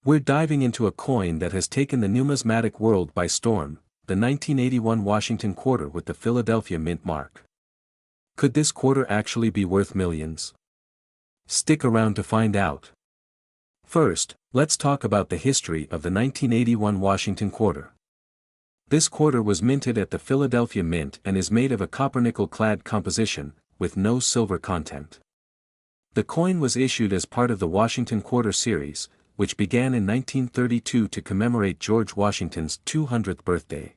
We're diving into a coin that has taken the numismatic world by storm, the 1981 Washington quarter with the Philadelphia Mint mark. Could this quarter actually be worth millions? Stick around to find out. First, let's talk about the history of the 1981 Washington quarter. This quarter was minted at the Philadelphia Mint and is made of a copper-nickel-clad composition, with no silver content. The coin was issued as part of the Washington Quarter series, which began in 1932 to commemorate George Washington's 200th birthday.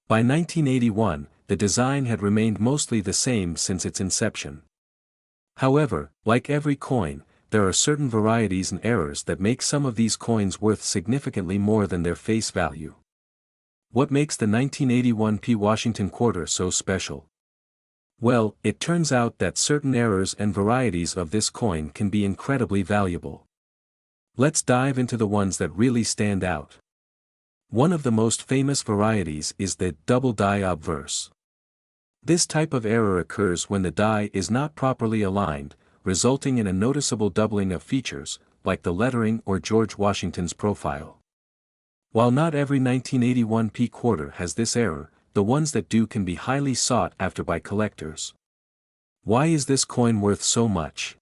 By 1981, the design had remained mostly the same since its inception. However, like every coin, there are certain varieties and errors that make some of these coins worth significantly more than their face value. What makes the 1981 Washington quarter so special? Well, it turns out that certain errors and varieties of this coin can be incredibly valuable. Let's dive into the ones that really stand out. One of the most famous varieties is the double die obverse. This type of error occurs when the die is not properly aligned, resulting in a noticeable doubling of features, like the lettering or George Washington's profile. While not every 1981 quarter has this error, the ones that do can be highly sought after by collectors. Why is this coin worth so much?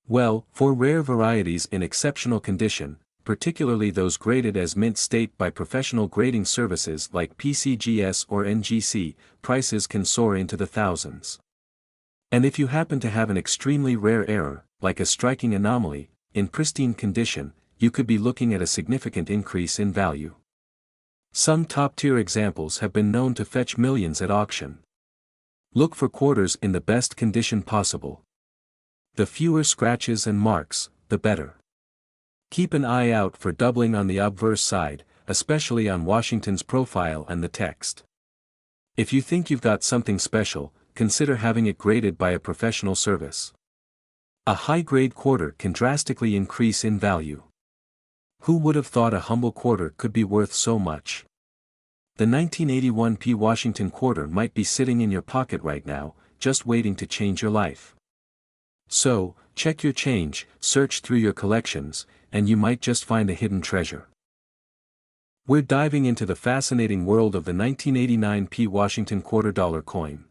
Well, for rare varieties in exceptional condition, particularly those graded as mint state by professional grading services like PCGS or NGC, prices can soar into the thousands. And if you happen to have an extremely rare error, like a striking anomaly, in pristine condition, you could be looking at a significant increase in value. Some top-tier examples have been known to fetch millions at auction. Look for quarters in the best condition possible. The fewer scratches and marks, the better. Keep an eye out for doubling on the obverse side, especially on Washington's profile and the text. If you think you've got something special, consider having it graded by a professional service. A high-grade quarter can drastically increase in value. Who would have thought a humble quarter could be worth so much? The 1981 Washington quarter might be sitting in your pocket right now, just waiting to change your life. So, check your change, search through your collections, and you might just find a hidden treasure. We're diving into the fascinating world of the 1989 Washington quarter-dollar coin.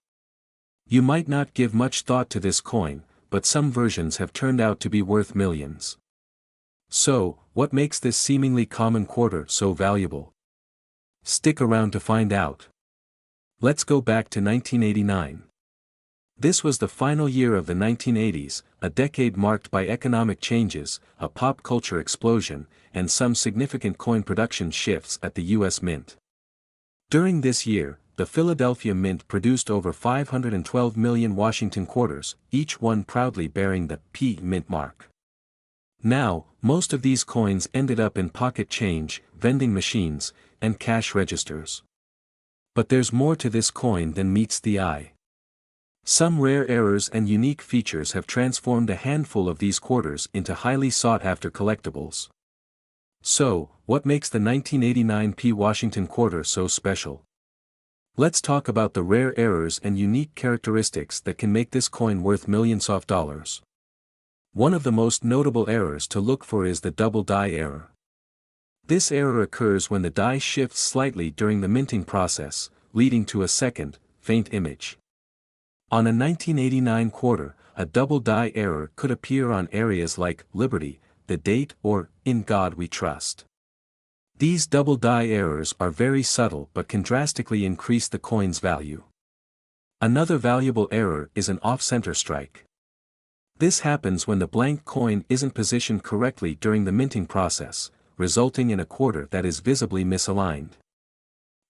You might not give much thought to this coin, but some versions have turned out to be worth millions. So, what makes this seemingly common quarter so valuable? Stick around to find out. Let's go back to 1989. This was the final year of the 1980s, a decade marked by economic changes, a pop culture explosion, and some significant coin production shifts at the U.S. Mint. During this year, the Philadelphia Mint produced over 512 million Washington quarters, each one proudly bearing the P Mint mark. Now, most of these coins ended up in pocket change, vending machines, and cash registers. But there's more to this coin than meets the eye. Some rare errors and unique features have transformed a handful of these quarters into highly sought-after collectibles. So, what makes the 1989 Washington quarter so special? Let's talk about the rare errors and unique characteristics that can make this coin worth millions of dollars. One of the most notable errors to look for is the double die error. This error occurs when the die shifts slightly during the minting process, leading to a second, faint image. On a 1989 quarter, a double die error could appear on areas like Liberty, the date, or In God We Trust. These double die errors are very subtle but can drastically increase the coin's value. Another valuable error is an off-center strike. This happens when the blank coin isn't positioned correctly during the minting process, resulting in a quarter that is visibly misaligned.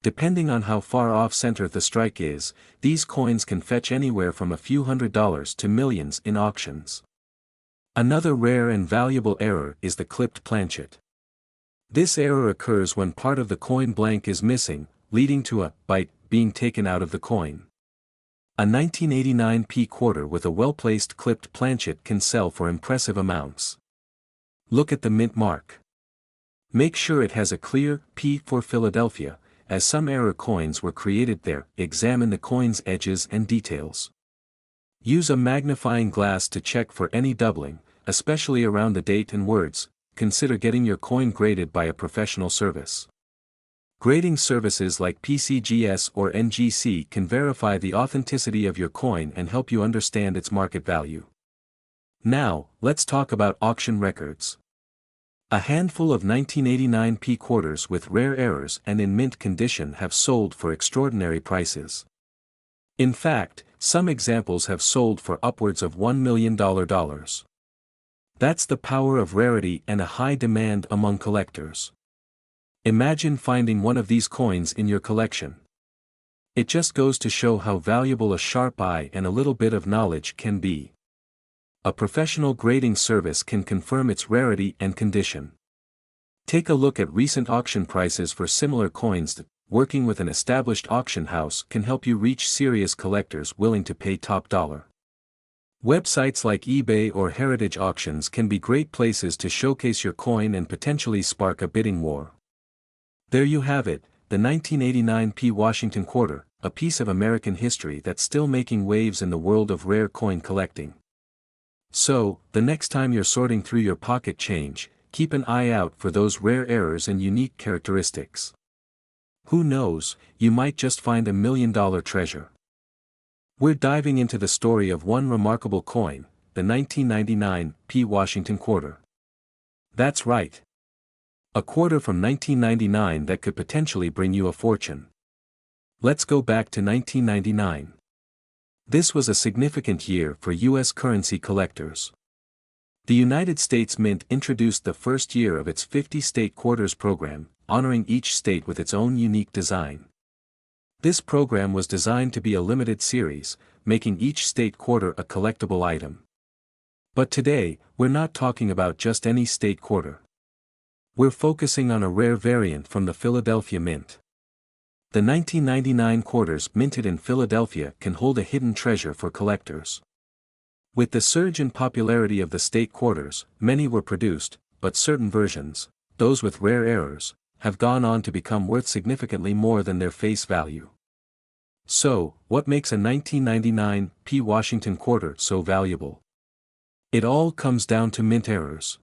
Depending on how far off-center the strike is, these coins can fetch anywhere from a few $100s to millions in auctions. Another rare and valuable error is the clipped planchet. This error occurs when part of the coin blank is missing, leading to a bite being taken out of the coin. A 1989 quarter with a well-placed clipped planchet can sell for impressive amounts. Look at the mint mark. Make sure it has a clear P for Philadelphia, as some error coins were created there. Examine the coin's edges and details. Use a magnifying glass to check for any doubling, especially around the date and words, consider getting your coin graded by a professional service. Grading services like PCGS or NGC can verify the authenticity of your coin and help you understand its market value. Now, let's talk about auction records. A handful of 1989 P quarters with rare errors and in mint condition have sold for extraordinary prices. In fact, some examples have sold for upwards of $1 million. That's the power of rarity and a high demand among collectors. Imagine finding one of these coins in your collection. It just goes to show how valuable a sharp eye and a little bit of knowledge can be. A professional grading service can confirm its rarity and condition. Take a look at recent auction prices for similar coins. Working with an established auction house can help you reach serious collectors willing to pay top dollar. Websites like eBay or Heritage Auctions can be great places to showcase your coin and potentially spark a bidding war. There you have it, the 1989 P Washington quarter, a piece of American history that's still making waves in the world of rare coin collecting. So, the next time you're sorting through your pocket change, keep an eye out for those rare errors and unique characteristics. Who knows, you might just find $1 million treasure. We're diving into the story of one remarkable coin, the 1999 P Washington quarter. That's right. A quarter from 1999 that could potentially bring you a fortune. Let's go back to 1999. This was a significant year for U.S. currency collectors. The United States Mint introduced the first year of its 50-state quarters program, honoring each state with its own unique design. This program was designed to be a limited series, making each state quarter a collectible item. But today, we're not talking about just any state quarter. We're focusing on a rare variant from the Philadelphia Mint. The 1999 quarters minted in Philadelphia can hold a hidden treasure for collectors. With the surge in popularity of the state quarters, many were produced, but certain versions, those with rare errors, have gone on to become worth significantly more than their face value. So, what makes a 1999 P Washington quarter so valuable? It all comes down to mint errors.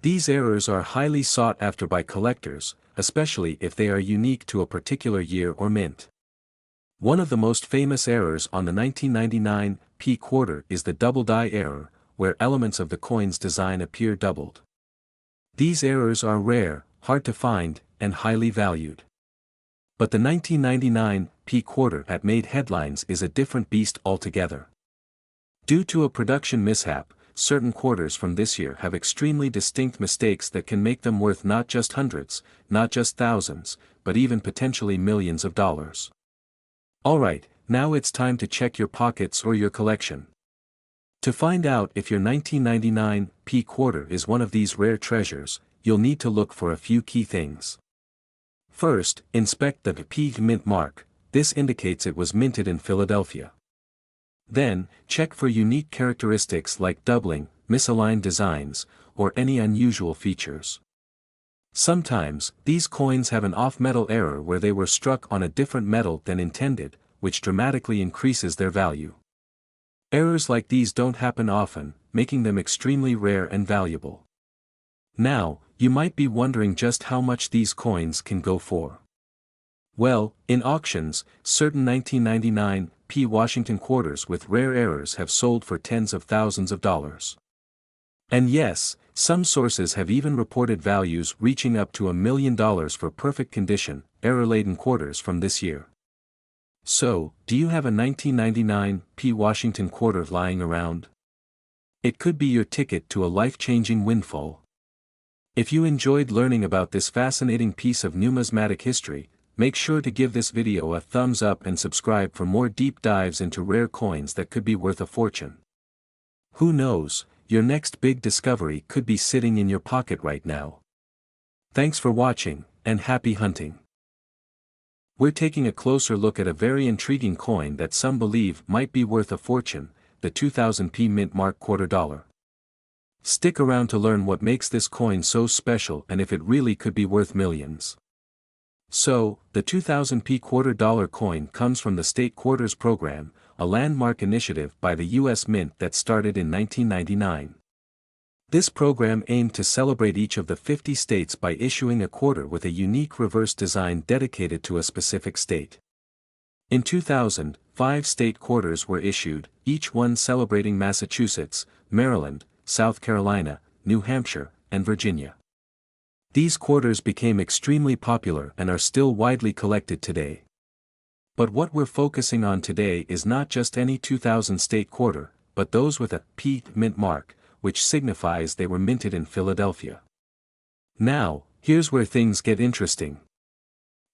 These errors are highly sought after by collectors, especially if they are unique to a particular year or mint. One of the most famous errors on the 1999 P quarter is the double die error, where elements of the coin's design appear doubled. These errors are rare, hard to find, and highly valued. But the 1999 P quarter that made headlines is a different beast altogether. Due to a production mishap, certain quarters from this year have extremely distinct mistakes that can make them worth not just hundreds, not just thousands, but even potentially millions of dollars. Alright, now it's time to check your pockets or your collection. To find out if your 1999 P quarter is one of these rare treasures, you'll need to look for a few key things. First, inspect the P mint mark. This indicates it was minted in Philadelphia. Then, check for unique characteristics like doubling, misaligned designs, or any unusual features. Sometimes, these coins have an off-metal error where they were struck on a different metal than intended, which dramatically increases their value. Errors like these don't happen often, making them extremely rare and valuable. Now, you might be wondering just how much these coins can go for. Well, in auctions, certain 1999 P Washington quarters with rare errors have sold for tens of thousands of dollars. And yes, some sources have even reported values reaching up to $1 million for perfect condition, error-laden quarters from this year. So, do you have a 1999 P Washington quarter lying around? It could be your ticket to a life-changing windfall. If you enjoyed learning about this fascinating piece of numismatic history, make sure to give this video a thumbs up and subscribe for more deep dives into rare coins that could be worth a fortune. Who knows, your next big discovery could be sitting in your pocket right now. Thanks for watching, and happy hunting. We're taking a closer look at a very intriguing coin that some believe might be worth a fortune, the 2000 P mint mark quarter dollar. Stick around to learn what makes this coin so special and if it really could be worth millions. So, the 2000 P quarter dollar coin comes from the State Quarters Program, a landmark initiative by the U.S. Mint that started in 1999. This program aimed to celebrate each of the 50 states by issuing a quarter with a unique reverse design dedicated to a specific state. In 2000, 5 state quarters were issued, each one celebrating Massachusetts, Maryland, South Carolina, New Hampshire, and Virginia. These quarters became extremely popular and are still widely collected today. But what we're focusing on today is not just any 2000 state quarter, but those with a P mint mark, which signifies they were minted in Philadelphia. Now, here's where things get interesting.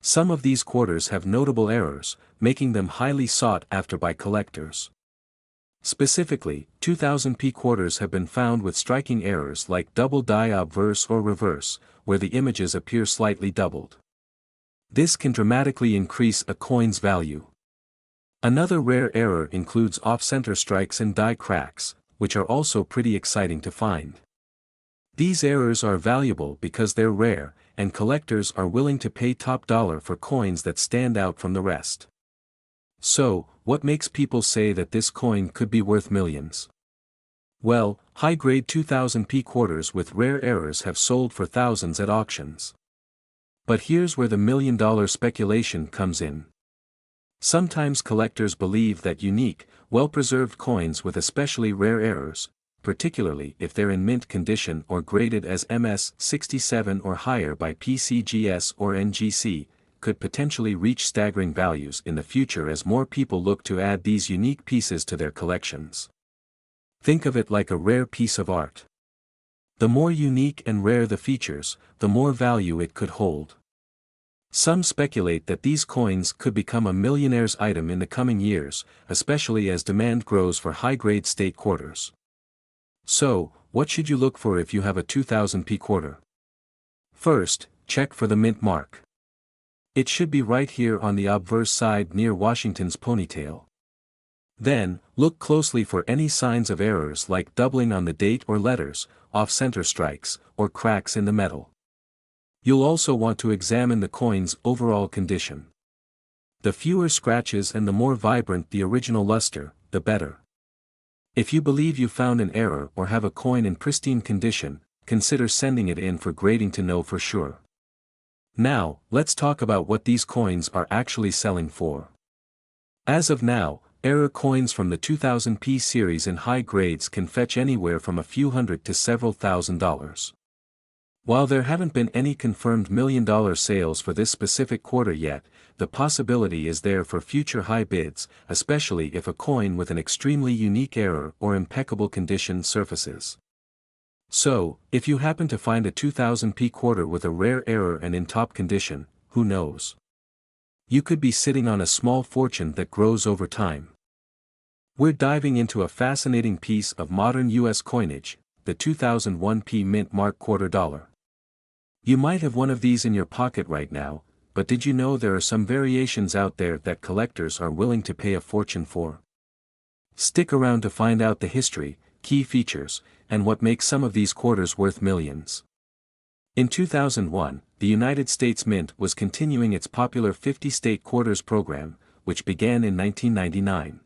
Some of these quarters have notable errors, making them highly sought after by collectors. Specifically, 2000p quarters have been found with striking errors like double die obverse or reverse, where the images appear slightly doubled. This can dramatically increase a coin's value. Another rare error includes off-center strikes and die cracks, which are also pretty exciting to find. These errors are valuable because they're rare, and collectors are willing to pay top dollar for coins that stand out from the rest. So, what makes people say that this coin could be worth millions? Well, high-grade 2000p quarters with rare errors have sold for thousands at auctions. But here's where the million-dollar speculation comes in. Sometimes collectors believe that unique, well-preserved coins with especially rare errors, particularly if they're in mint condition or graded as MS-67 or higher by PCGS or NGC, could potentially reach staggering values in the future as more people look to add these unique pieces to their collections. Think of it like a rare piece of art. The more unique and rare the features, the more value it could hold. Some speculate that these coins could become a millionaire's item in the coming years, especially as demand grows for high-grade state quarters. So, what should you look for if you have a 2000p quarter? First, check for the mint mark. It should be right here on the obverse side near Washington's ponytail. Then, look closely for any signs of errors like doubling on the date or letters, off-center strikes, or cracks in the metal. You'll also want to examine the coin's overall condition. The fewer scratches and the more vibrant the original luster, the better. If you believe you found an error or have a coin in pristine condition, consider sending it in for grading to know for sure. Now, let's talk about what these coins are actually selling for. As of now, error coins from the 2000p series in high grades can fetch anywhere from a few hundred to several $1,000s. While there haven't been any confirmed million-dollar sales for this specific quarter yet, the possibility is there for future high bids, especially if a coin with an extremely unique error or impeccable condition surfaces. So, if you happen to find a 2000p quarter with a rare error and in top condition, who knows? You could be sitting on a small fortune that grows over time. We're diving into a fascinating piece of modern US coinage, the 2001p mint mark quarter dollar. You might have one of these in your pocket right now, but did you know there are some variations out there that collectors are willing to pay a fortune for? Stick around to find out the history, key features, and what makes some of these quarters worth millions. In 2001, the United States Mint was continuing its popular 50-state quarters program, which began in 1999.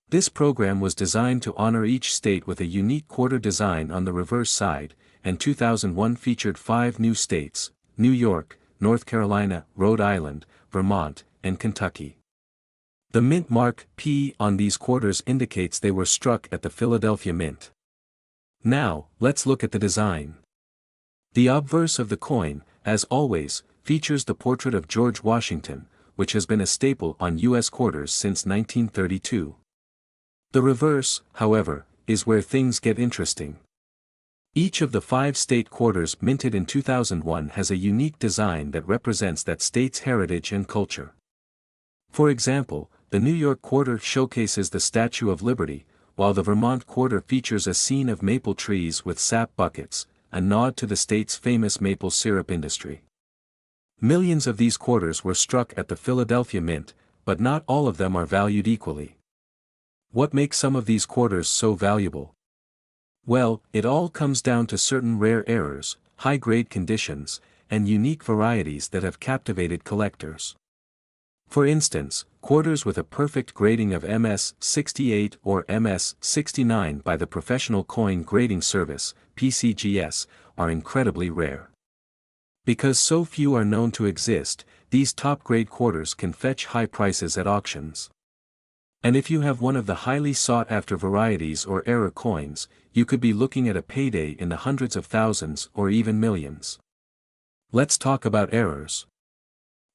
This program was designed to honor each state with a unique quarter design on the reverse side, and 2001 featured 5 new states: New York, North Carolina, Rhode Island, Vermont, and Kentucky. The mint mark P on these quarters indicates they were struck at the Philadelphia Mint. Now, let's look at the design. The obverse of the coin, as always, features the portrait of George Washington, which has been a staple on U.S. quarters since 1932. The reverse, however, is where things get interesting. Each of the 5 state quarters minted in 2001 has a unique design that represents that state's heritage and culture. For example, the New York quarter showcases the Statue of Liberty, while the Vermont quarter features a scene of maple trees with sap buckets, a nod to the state's famous maple syrup industry. Millions of these quarters were struck at the Philadelphia Mint, but not all of them are valued equally. What makes some of these quarters so valuable? Well, it all comes down to certain rare errors, high-grade conditions, and unique varieties that have captivated collectors. For instance, quarters with a perfect grading of MS-68 or MS-69 by the Professional Coin Grading Service, PCGS, are incredibly rare. Because so few are known to exist, these top-grade quarters can fetch high prices at auctions. And if you have one of the highly sought-after varieties or error coins, you could be looking at a payday in the hundreds of thousands or even millions. Let's talk about errors.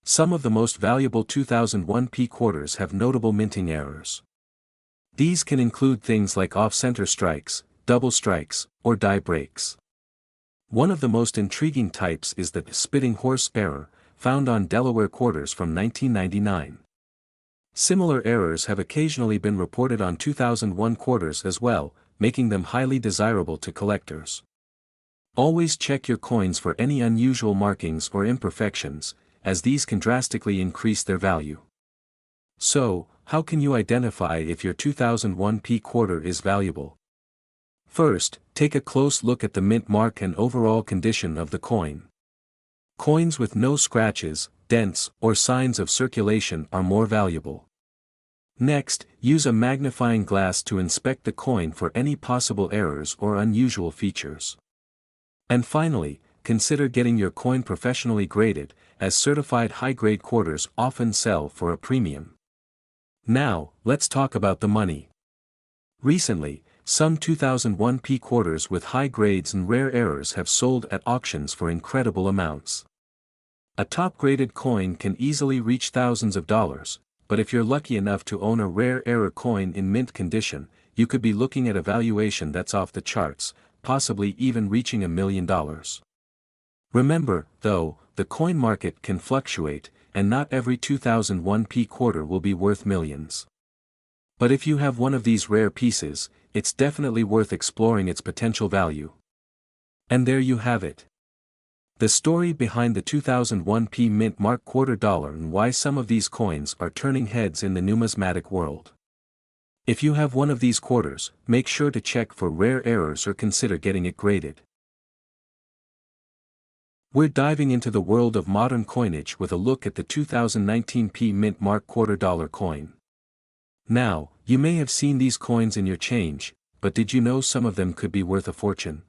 Some of the most valuable 2001 quarters have notable minting errors. These can include things like off-center strikes, double strikes, or die breaks. One of the most intriguing types is the spitting horse error, found on Delaware quarters from 1999. Similar errors have occasionally been reported on 2001 quarters as well, making them highly desirable to collectors. Always check your coins for any unusual markings or imperfections, as these can drastically increase their value. So, how can you identify if your 2001 quarter is valuable? First, take a close look at the mint mark and overall condition of the coin. Coins with no scratches, dents, or signs of circulation are more valuable. Next, use a magnifying glass to inspect the coin for any possible errors or unusual features. And finally, consider getting your coin professionally graded, as certified high-grade quarters often sell for a premium. Now, let's talk about the money. Recently, some 2001 quarters with high grades and rare errors have sold at auctions for incredible amounts. A top-graded coin can easily reach thousands of dollars, but if you're lucky enough to own a rare error coin in mint condition, you could be looking at a valuation that's off the charts, possibly even reaching $1 million. Remember, though, the coin market can fluctuate, and not every 2001 quarter will be worth millions. But if you have one of these rare pieces, it's definitely worth exploring its potential value. And there you have it. The story behind the 2001 mint mark quarter dollar and why some of these coins are turning heads in the numismatic world. If you have one of these quarters, make sure to check for rare errors or consider getting it graded. We're diving into the world of modern coinage with a look at the 2019 mint mark quarter dollar coin. Now, you may have seen these coins in your change, but did you know some of them could be worth a fortune?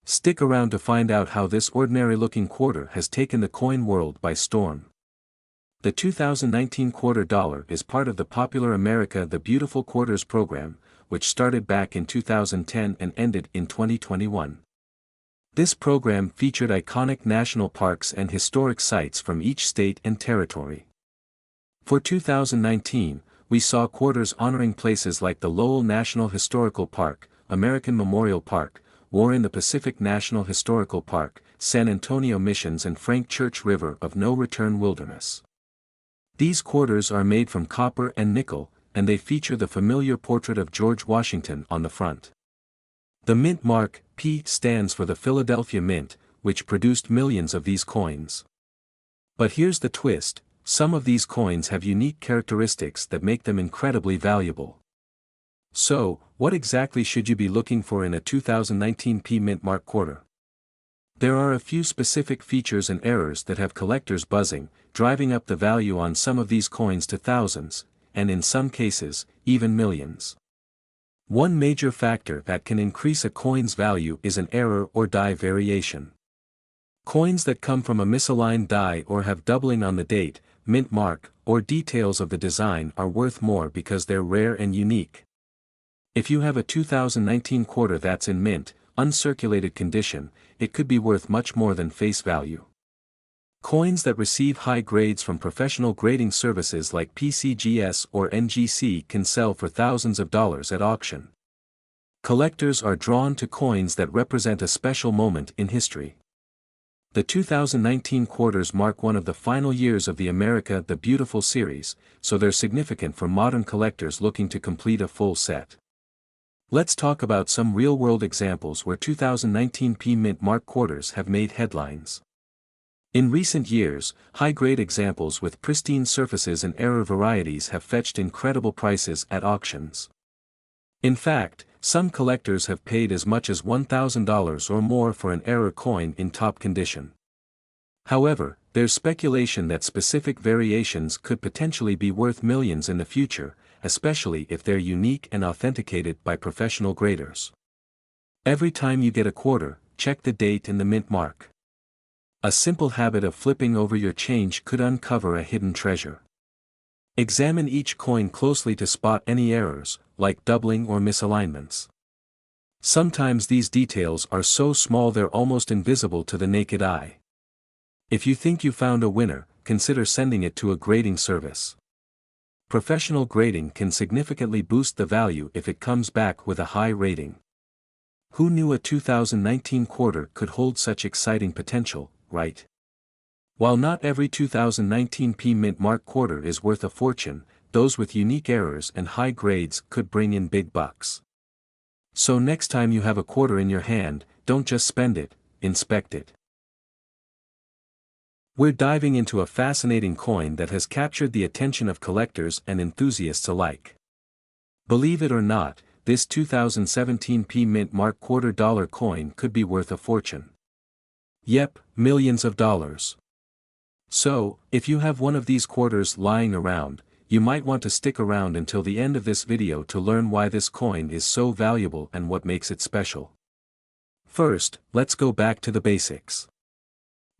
Stick around to find out how this ordinary-looking quarter has taken the coin world by storm. The 2019 quarter dollar is part of the popular America the Beautiful Quarters program, which started back in 2010 and ended in 2021. This program featured iconic national parks and historic sites from each state and territory. For 2019, we saw quarters honoring places like the Lowell National Historical Park, American Memorial Park, Warren the Pacific National Historical Park, San Antonio Missions and Frank Church River of No Return Wilderness. These quarters are made from copper and nickel, and they feature the familiar portrait of George Washington on the front. The mint mark, P, stands for the Philadelphia Mint, which produced millions of these coins. But here's the twist, some of these coins have unique characteristics that make them incredibly valuable. So, what exactly should you be looking for in a 2019 mint mark quarter? There are a few specific features and errors that have collectors buzzing, driving up the value on some of these coins to thousands, and in some cases, even millions. One major factor that can increase a coin's value is an error or die variation. Coins that come from a misaligned die or have doubling on the date, mint mark, or details of the design are worth more because they're rare and unique. If you have a 2019 quarter that's in mint, uncirculated condition, it could be worth much more than face value. Coins that receive high grades from professional grading services like PCGS or NGC can sell for thousands of dollars at auction. Collectors are drawn to coins that represent a special moment in history. The 2019 quarters mark one of the final years of the America the Beautiful series, so they're significant for modern collectors looking to complete a full set. Let's talk about some real-world examples where 2019 mint mark quarters have made headlines. In recent years, high-grade examples with pristine surfaces and error varieties have fetched incredible prices at auctions. In fact, some collectors have paid as much as $1,000 or more for an error coin in top condition. However, there's speculation that specific variations could potentially be worth millions in the future, especially if they're unique and authenticated by professional graders. Every time you get a quarter, check the date and the mint mark. A simple habit of flipping over your change could uncover a hidden treasure. Examine each coin closely to spot any errors, like doubling or misalignments. Sometimes these details are so small they're almost invisible to the naked eye. If you think you found a winner, consider sending it to a grading service. Professional grading can significantly boost the value if it comes back with a high rating. Who knew a 2019 quarter could hold such exciting potential, right? While not every 2019 mint mark quarter is worth a fortune, those with unique errors and high grades could bring in big bucks. So next time you have a quarter in your hand, don't just spend it, inspect it. We're diving into a fascinating coin that has captured the attention of collectors and enthusiasts alike. Believe it or not, this 2017 mint mark $quarter coin could be worth a fortune. Yep, millions of dollars. So, if you have one of these quarters lying around, you might want to stick around until the end of this video to learn why this coin is so valuable and what makes it special. First, let's go back to the basics.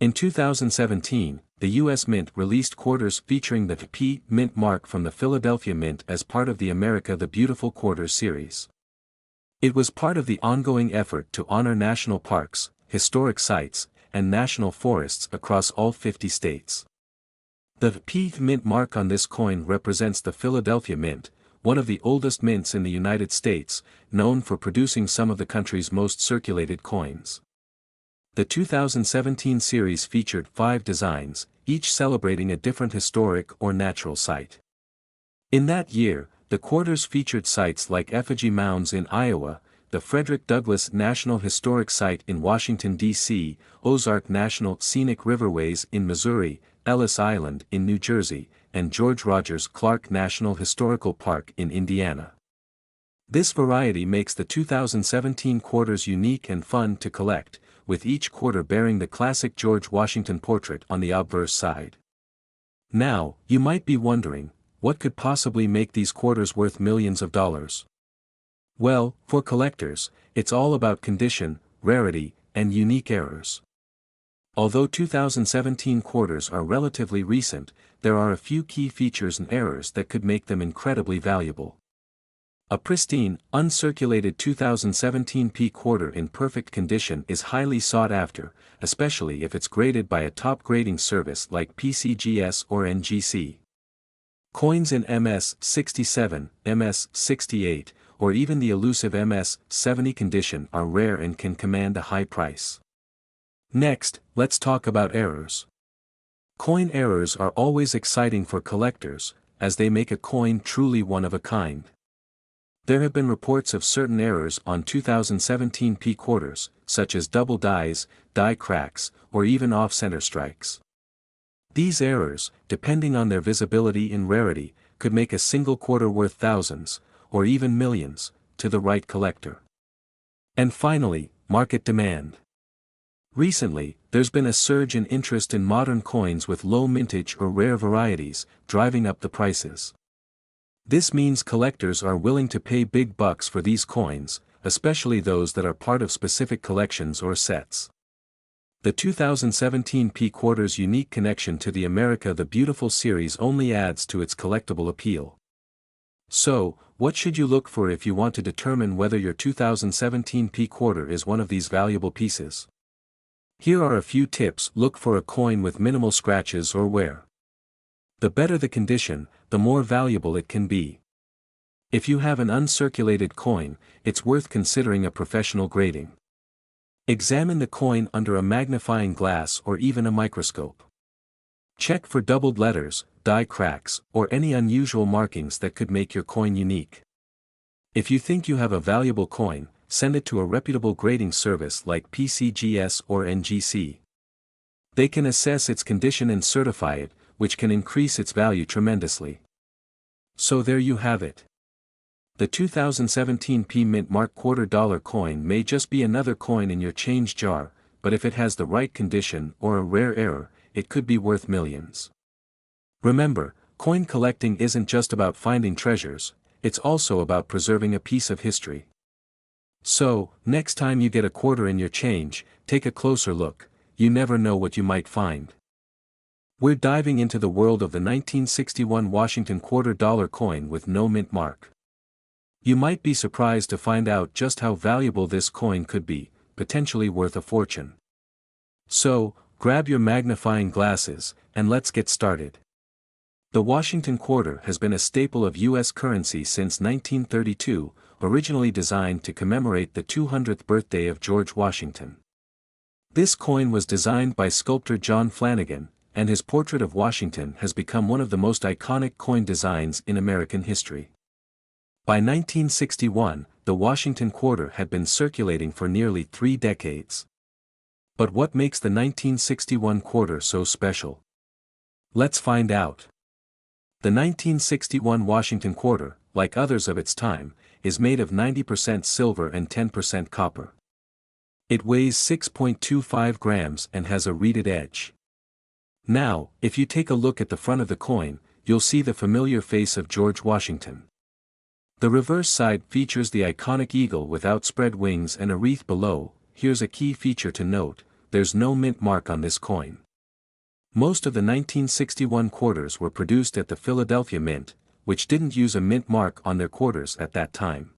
In 2017, the U.S. Mint released quarters featuring the P mint mark from the Philadelphia Mint as part of the America the Beautiful Quarters series. It was part of the ongoing effort to honor national parks, historic sites, and national forests across all 50 states. The P mint mark on this coin represents the Philadelphia Mint, one of the oldest mints in the United States, known for producing some of the country's most circulated coins. The 2017 series featured 5 designs, each celebrating a different historic or natural site. In that year, the quarters featured sites like effigy mounds in Iowa, the Frederick Douglass National Historic Site in Washington, D.C., Ozark National Scenic Riverways in Missouri, Ellis Island in New Jersey, and George Rogers Clark National Historical Park in Indiana. This variety makes the 2017 quarters unique and fun to collect, with each quarter bearing the classic George Washington portrait on the obverse side. Now, you might be wondering, what could possibly make these quarters worth millions of dollars? Well, for collectors, it's all about condition, rarity, and unique errors. Although 2017 quarters are relatively recent, there are a few key features and errors that could make them incredibly valuable. A pristine, uncirculated 2017 quarter in perfect condition is highly sought after, especially if it's graded by a top grading service like PCGS or NGC. Coins in MS67, MS68, or even the elusive MS70 condition are rare and can command a high price. Next, let's talk about errors. Coin errors are always exciting for collectors, as they make a coin truly one of a kind. There have been reports of certain errors on 2017 quarters, such as double dies, die cracks, or even off-center strikes. These errors, depending on their visibility and rarity, could make a single quarter worth thousands, or even millions, to the right collector. And finally, market demand. Recently, there's been a surge in interest in modern coins with low mintage or rare varieties, driving up the prices. This means collectors are willing to pay big bucks for these coins, especially those that are part of specific collections or sets. The 2017 quarter's unique connection to the America the Beautiful series only adds to its collectible appeal. So, what should you look for if you want to determine whether your 2017 quarter is one of these valuable pieces? Here are a few tips. Look for a coin with minimal scratches or wear. The better the condition, the more valuable it can be. If you have an uncirculated coin, it's worth considering a professional grading. Examine the coin under a magnifying glass or even a microscope. Check for doubled letters, die cracks, or any unusual markings that could make your coin unique. If you think you have a valuable coin, send it to a reputable grading service like PCGS or NGC. They can assess its condition and certify it, which can increase its value tremendously. So there you have it. The 2017 mint mark $quarter coin may just be another coin in your change jar, but if it has the right condition or a rare error, it could be worth millions. Remember, coin collecting isn't just about finding treasures, it's also about preserving a piece of history. So, next time you get a quarter in your change, take a closer look, you never know what you might find. We're diving into the world of the 1961 Washington $quarter coin with no mint mark. You might be surprised to find out just how valuable this coin could be, potentially worth a fortune. So, grab your magnifying glasses, and let's get started. The Washington quarter has been a staple of U.S. currency since 1932, originally designed to commemorate the 200th birthday of George Washington. This coin was designed by sculptor John Flanagan, and his portrait of Washington has become one of the most iconic coin designs in American history. By 1961, the Washington quarter had been circulating for nearly 3 decades. But what makes the 1961 quarter so special? Let's find out. The 1961 Washington quarter, like others of its time, is made of 90% silver and 10% copper. It weighs 6.25 grams and has a reeded edge. Now, if you take a look at the front of the coin, you'll see the familiar face of George Washington. The reverse side features the iconic eagle with outspread wings and a wreath below. Here's a key feature to note: there's no mint mark on this coin. Most of the 1961 quarters were produced at the Philadelphia Mint, which didn't use a mint mark on their quarters at that time.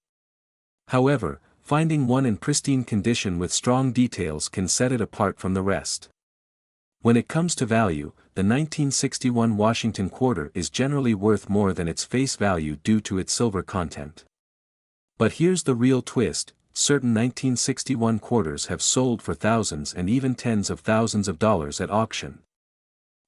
However, finding one in pristine condition with strong details can set it apart from the rest. When it comes to value, the 1961 Washington quarter is generally worth more than its face value due to its silver content. But here's the real twist: certain 1961 quarters have sold for thousands and even tens of thousands of dollars at auction.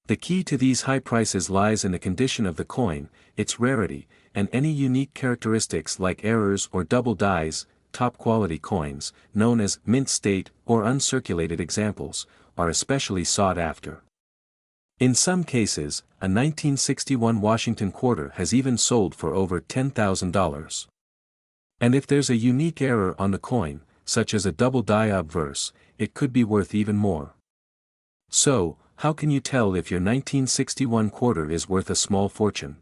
The key to these high prices lies in the condition of the coin, its rarity, and any unique characteristics like errors or double dies. Top-quality coins, known as mint state or uncirculated examples, are especially sought after. In some cases, a 1961 Washington quarter has even sold for over $10,000. And if there's a unique error on the coin, such as a double die obverse, it could be worth even more. So, how can you tell if your 1961 quarter is worth a small fortune?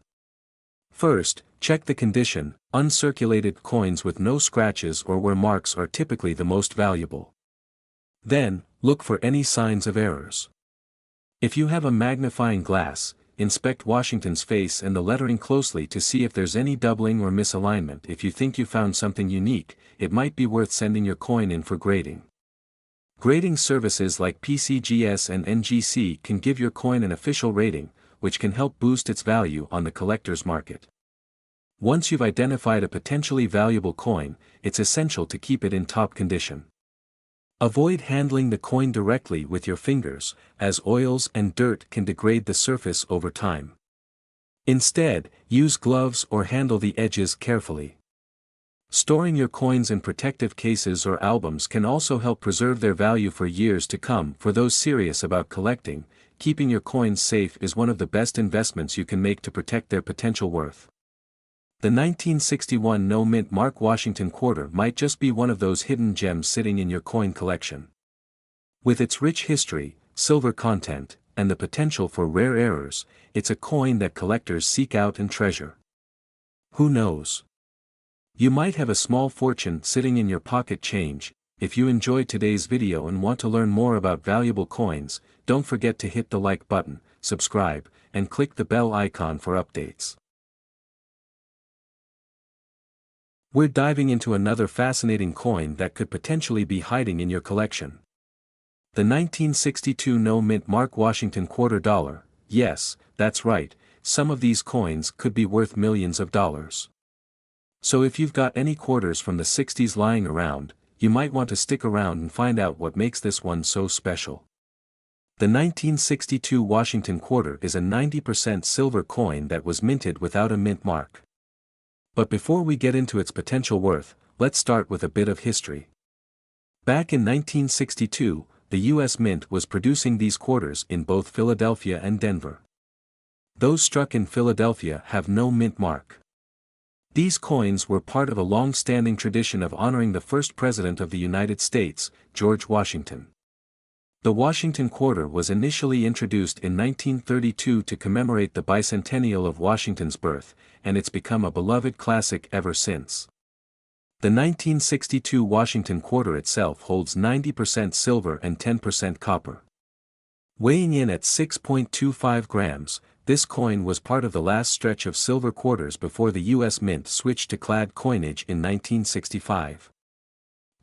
First, check the condition. Uncirculated coins with no scratches or wear marks are typically the most valuable. Then, look for any signs of errors. If you have a magnifying glass, inspect Washington's face and the lettering closely to see if there's any doubling or misalignment. If you think you found something unique, it might be worth sending your coin in for grading. Grading services like PCGS and NGC can give your coin an official rating, which can help boost its value on the collector's market. Once you've identified a potentially valuable coin, it's essential to keep it in top condition. Avoid handling the coin directly with your fingers, as oils and dirt can degrade the surface over time. Instead, use gloves or handle the edges carefully. Storing your coins in protective cases or albums can also help preserve their value for years to come. For those serious about collecting, keeping your coins safe is one of the best investments you can make to protect their potential worth. The 1961 no mint mark Washington quarter might just be one of those hidden gems sitting in your coin collection. With its rich history, silver content, and the potential for rare errors, it's a coin that collectors seek out and treasure. Who knows? You might have a small fortune sitting in your pocket change. If you enjoyed today's video and want to learn more about valuable coins, don't forget to hit the like button, subscribe, and click the bell icon for updates. We're diving into another fascinating coin that could potentially be hiding in your collection. The 1962 no mint mark Washington quarter dollar. Yes, that's right, some of these coins could be worth millions of dollars. So if you've got any quarters from the 60s lying around, you might want to stick around and find out what makes this one so special. The 1962 Washington quarter is a 90% silver coin that was minted without a mint mark. But before we get into its potential worth, let's start with a bit of history. Back in 1962, the U.S. Mint was producing these quarters in both Philadelphia and Denver. Those struck in Philadelphia have no mint mark. These coins were part of a long-standing tradition of honoring the first President of the United States, George Washington. The Washington quarter was initially introduced in 1932 to commemorate the bicentennial of Washington's birth, and it's become a beloved classic ever since. The 1962 Washington quarter itself holds 90% silver and 10% copper. Weighing in at 6.25 grams, this coin was part of the last stretch of silver quarters before the U.S. Mint switched to clad coinage in 1965.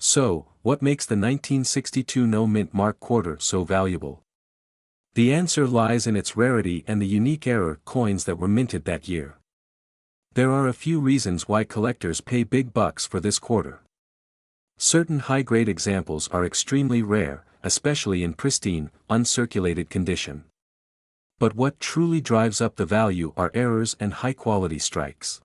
So, what makes the 1962 no-mint mark quarter so valuable? The answer lies in its rarity and the unique error coins that were minted that year. There are a few reasons why collectors pay big bucks for this quarter. Certain high-grade examples are extremely rare, especially in pristine, uncirculated condition. But what truly drives up the value are errors and high-quality strikes.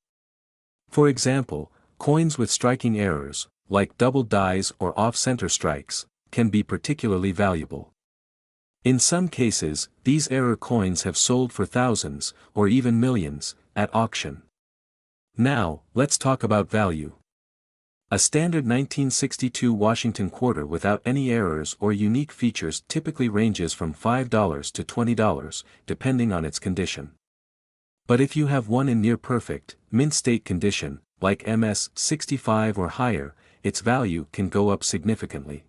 For example, coins with striking errors, like double dies or off-center strikes, can be particularly valuable. In some cases, these error coins have sold for thousands, or even millions, at auction. Now, let's talk about value. A standard 1962 Washington quarter without any errors or unique features typically ranges from $5 to $20, depending on its condition. But if you have one in near-perfect, mint-state condition, like MS-65 or higher, its value can go up significantly.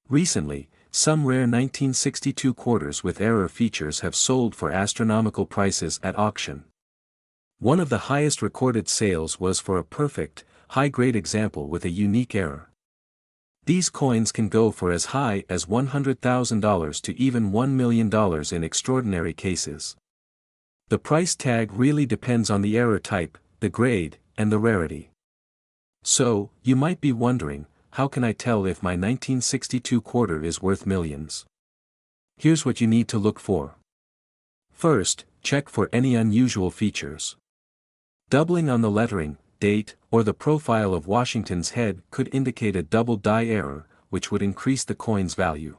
Recently, some rare 1962 quarters with error features have sold for astronomical prices at auction. One of the highest recorded sales was for a perfect, high-grade example with a unique error. These coins can go for as high as $100,000 to even $1 million in extraordinary cases. The price tag really depends on the error type, the grade, and the rarity. So, you might be wondering, how can I tell if my 1962 quarter is worth millions? Here's what you need to look for. First, check for any unusual features. Doubling on the lettering, date, or the profile of Washington's head could indicate a double die error, which would increase the coin's value.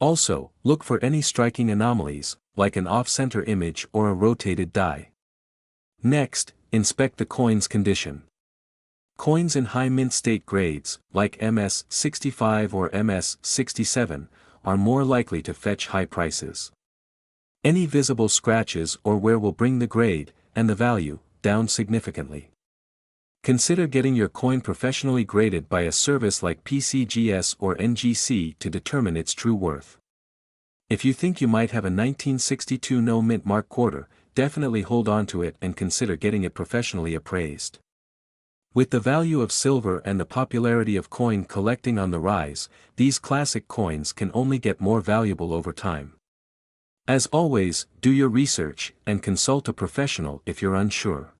Also, look for any striking anomalies, like an off-center image or a rotated die. Next, inspect the coin's condition. Coins in high mint state grades, like MS-65 or MS-67, are more likely to fetch high prices. Any visible scratches or wear will bring the grade, and the value, down significantly. Consider getting your coin professionally graded by a service like PCGS or NGC to determine its true worth. If you think you might have a 1962 no-mint mark quarter, definitely hold on to it and consider getting it professionally appraised. With the value of silver and the popularity of coin collecting on the rise, these classic coins can only get more valuable over time. As always, do your research and consult a professional if you're unsure.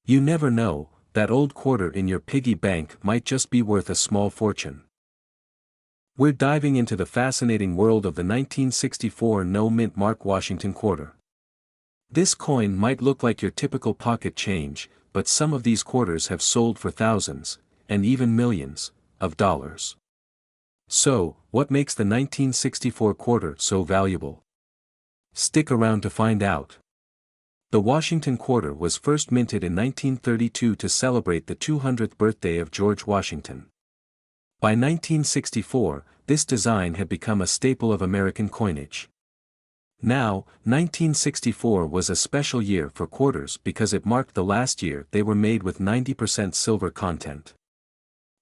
You never know, that old quarter in your piggy bank might just be worth a small fortune. We're diving into the fascinating world of the 1964 no-mint mark Washington quarter. This coin might look like your typical pocket change, but some of these quarters have sold for thousands, and even millions, of dollars. So, what makes the 1964 quarter so valuable? Stick around to find out. The Washington quarter was first minted in 1932 to celebrate the 200th birthday of George Washington. By 1964, this design had become a staple of American coinage. Now, 1964 was a special year for quarters because it marked the last year they were made with 90% silver content.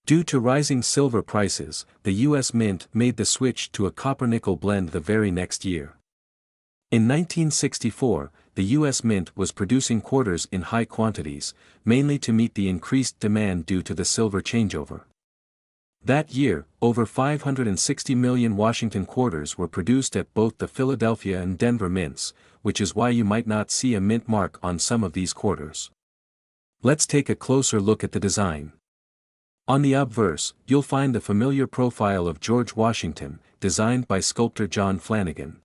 Due to rising silver prices, the U.S. Mint made the switch to a copper-nickel blend the very next year. In 1964, the U.S. Mint was producing quarters in high quantities, mainly to meet the increased demand due to the silver changeover. That year, over 560 million Washington quarters were produced at both the Philadelphia and Denver mints, which is why you might not see a mint mark on some of these quarters. Let's take a closer look at the design. On the obverse, you'll find the familiar profile of George Washington, designed by sculptor John Flanagan.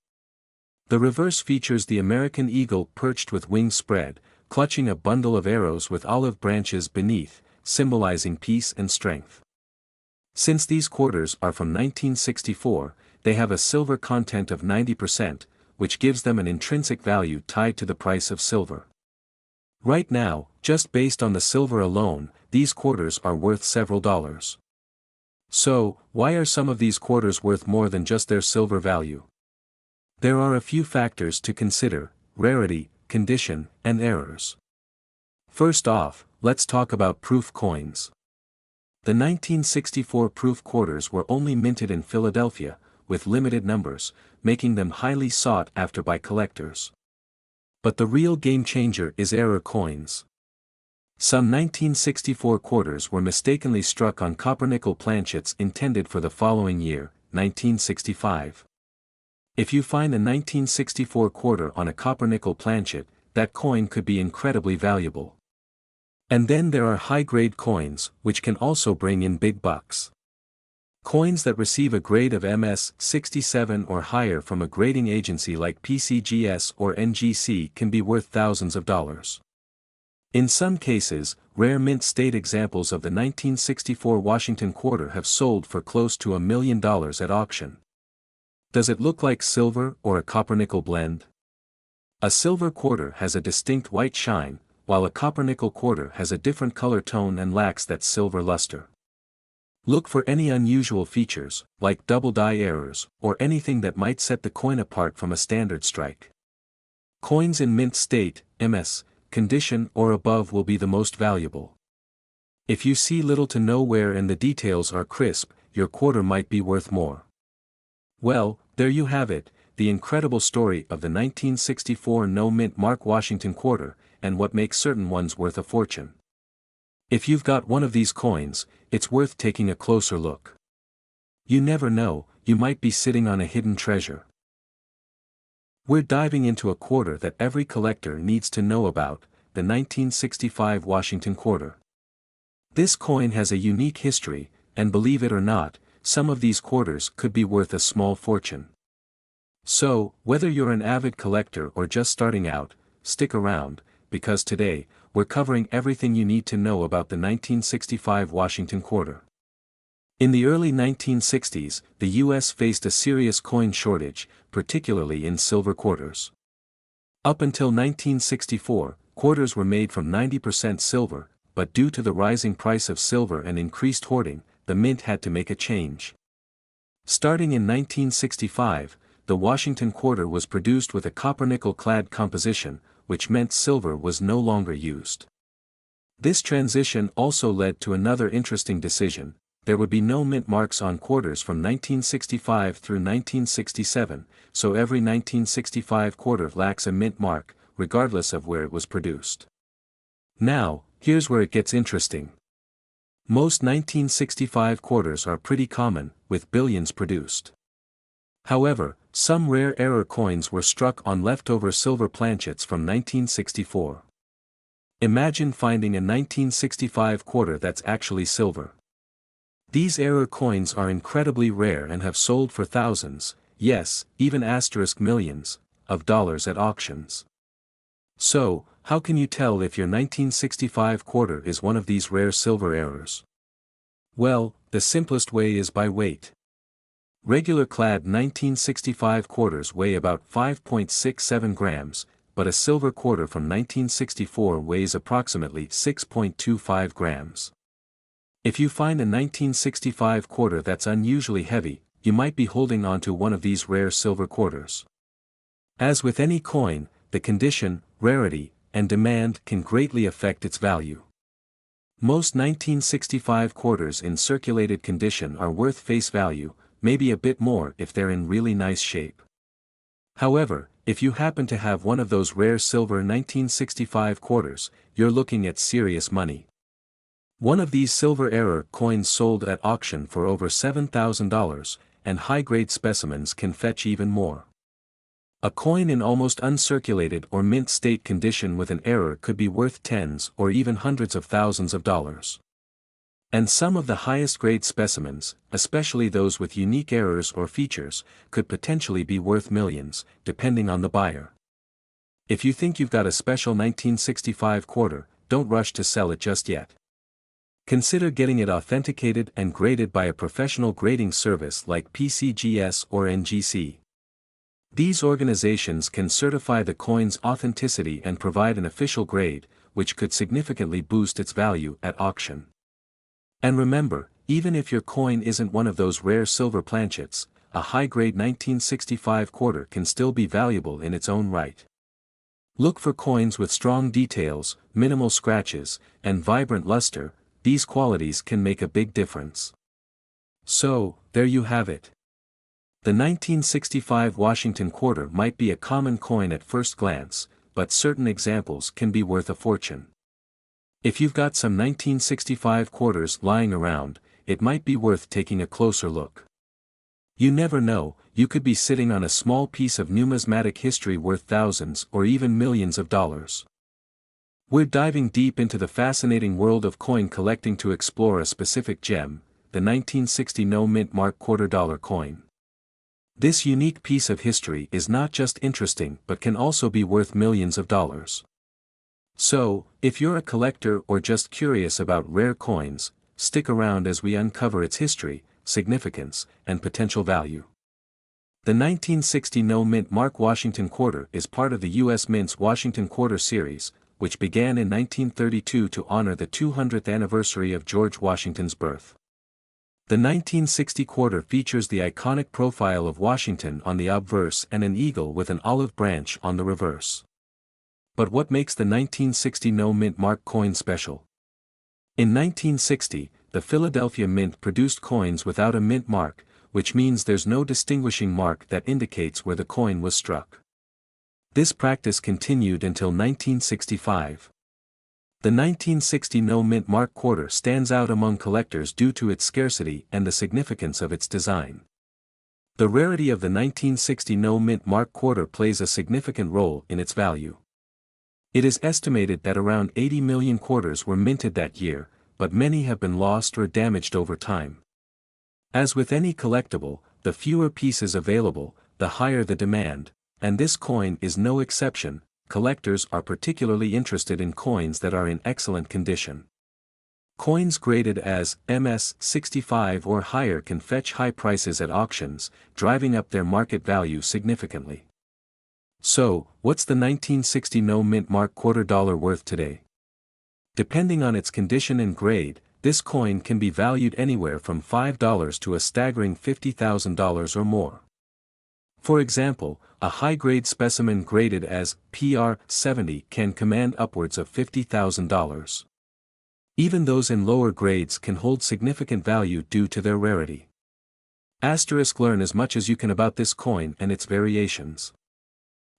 The reverse features the American eagle perched with wings spread, clutching a bundle of arrows with olive branches beneath, symbolizing peace and strength. Since these quarters are from 1964, they have a silver content of 90%, which gives them an intrinsic value tied to the price of silver. Right now, just based on the silver alone, these quarters are worth several dollars. So, why are some of these quarters worth more than just their silver value? There are a few factors to consider: rarity, condition, and errors. First off, let's talk about proof coins. The 1964 proof quarters were only minted in Philadelphia, with limited numbers, making them highly sought after by collectors. But the real game changer is error coins. Some 1964 quarters were mistakenly struck on copper-nickel planchets intended for the following year, 1965. If you find a 1964 quarter on a copper-nickel planchet, that coin could be incredibly valuable. And then there are high-grade coins, which can also bring in big bucks. Coins that receive a grade of MS-67 or higher from a grading agency like PCGS or NGC can be worth thousands of dollars. In some cases, rare mint state examples of the 1964 Washington quarter have sold for close to $1 million at auction. Does it look like silver or a copper-nickel blend? A silver quarter has a distinct white shine, while a copper-nickel quarter has a different color tone and lacks that silver luster. Look for any unusual features, like double die errors, or anything that might set the coin apart from a standard strike. Coins in mint state, MS, condition or above will be the most valuable. If you see little to no wear and the details are crisp, your quarter might be worth more. Well, there you have it, the incredible story of the 1964 no-mint Mark Washington quarter, and what makes certain ones worth a fortune. If you've got one of these coins, it's worth taking a closer look. You never know, you might be sitting on a hidden treasure. We're diving into a quarter that every collector needs to know about, the 1965 Washington quarter. This coin has a unique history, and believe it or not, some of these quarters could be worth a small fortune. So, whether you're an avid collector or just starting out, stick around, because today, we're covering everything you need to know about the 1965 Washington quarter. In the early 1960s, the U.S. faced a serious coin shortage, particularly in silver quarters. Up until 1964, quarters were made from 90% silver, but due to the rising price of silver and increased hoarding, the mint had to make a change. Starting in 1965, the Washington quarter was produced with a copper-nickel clad composition, which meant silver was no longer used. This transition also led to another interesting decision: there would be no mint marks on quarters from 1965 through 1967, so every 1965 quarter lacks a mint mark, regardless of where it was produced. Now, here's where it gets interesting. Most 1965 quarters are pretty common, with billions produced. However, some rare error coins were struck on leftover silver planchets from 1964. Imagine finding a 1965 quarter that's actually silver. These error coins are incredibly rare and have sold for thousands, yes, even millions, of dollars at auctions. So, how can you tell if your 1965 quarter is one of these rare silver errors? Well, the simplest way is by weight. Regular clad 1965 quarters weigh about 5.67 grams, but a silver quarter from 1964 weighs approximately 6.25 grams. If you find a 1965 quarter that's unusually heavy, you might be holding onto one of these rare silver quarters. As with any coin, the condition, rarity, and demand can greatly affect its value. Most 1965 quarters in circulated condition are worth face value, maybe a bit more if they're in really nice shape. However, if you happen to have one of those rare silver 1965 quarters, you're looking at serious money. One of these silver error coins sold at auction for over $7,000, and high-grade specimens can fetch even more. A coin in almost uncirculated or mint state condition with an error could be worth tens or even hundreds of thousands of dollars. And some of the highest grade specimens, especially those with unique errors or features, could potentially be worth millions, depending on the buyer. If you think you've got a special 1965 quarter, don't rush to sell it just yet. Consider getting it authenticated and graded by a professional grading service like PCGS or NGC. These organizations can certify the coin's authenticity and provide an official grade, which could significantly boost its value at auction. And remember, Even if your coin isn't one of those rare silver planchets, a high-grade 1965 quarter can still be valuable in its own right. Look for coins with strong details, minimal scratches, and vibrant luster. These qualities can make a big difference. So, there you have it. The 1965 Washington quarter might be a common coin at first glance, but certain examples can be worth a fortune. If you've got some 1965 quarters lying around, it might be worth taking a closer look. You never know, you could be sitting on a small piece of numismatic history worth thousands or even millions of dollars. We're diving deep into the fascinating world of coin collecting to explore a specific gem, the 1960 no-mint mark $quarter coin. This unique piece of history is not just interesting but can also be worth millions of dollars. So, if you're a collector or just curious about rare coins, stick around as we uncover its history, significance, and potential value. The 1960 no-mint mark Washington quarter is part of the U.S. Mint's Washington Quarter series, which began in 1932 to honor the 200th anniversary of George Washington's birth. The 1960 quarter features the iconic profile of Washington on the obverse and an eagle with an olive branch on the reverse. But what makes the 1960 no-mint mark coin special? In 1960, the Philadelphia Mint produced coins without a mint mark, which means there's no distinguishing mark that indicates where the coin was struck. This practice continued until 1965. The 1960 no-mint mark quarter stands out among collectors due to its scarcity and the significance of its design. The rarity of the 1960 no-mint mark quarter plays a significant role in its value. It is estimated that around 80 million quarters were minted that year, but many have been lost or damaged over time. As with any collectible, the fewer pieces available, the higher the demand, and this coin is no exception. Collectors are particularly interested in coins that are in excellent condition. Coins graded as MS-65 or higher can fetch high prices at auctions, driving up their market value significantly. So, what's the 1960 no-mint mark $quarter worth today? Depending on its condition and grade, this coin can be valued anywhere from $5 to a staggering $50,000 or more. For example, a high-grade specimen graded as PR-70 can command upwards of $50,000. Even those in lower grades can hold significant value due to their rarity. Learn as much as you can about this coin and its variations.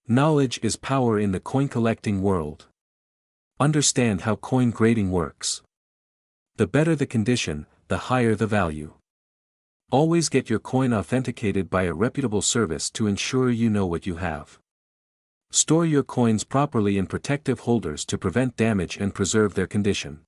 Knowledge is power in the coin collecting world. Understand how coin grading works. The better the condition, the higher the value. Always get your coin authenticated by a reputable service to ensure you know what you have. Store your coins properly in protective holders to prevent damage and preserve their condition.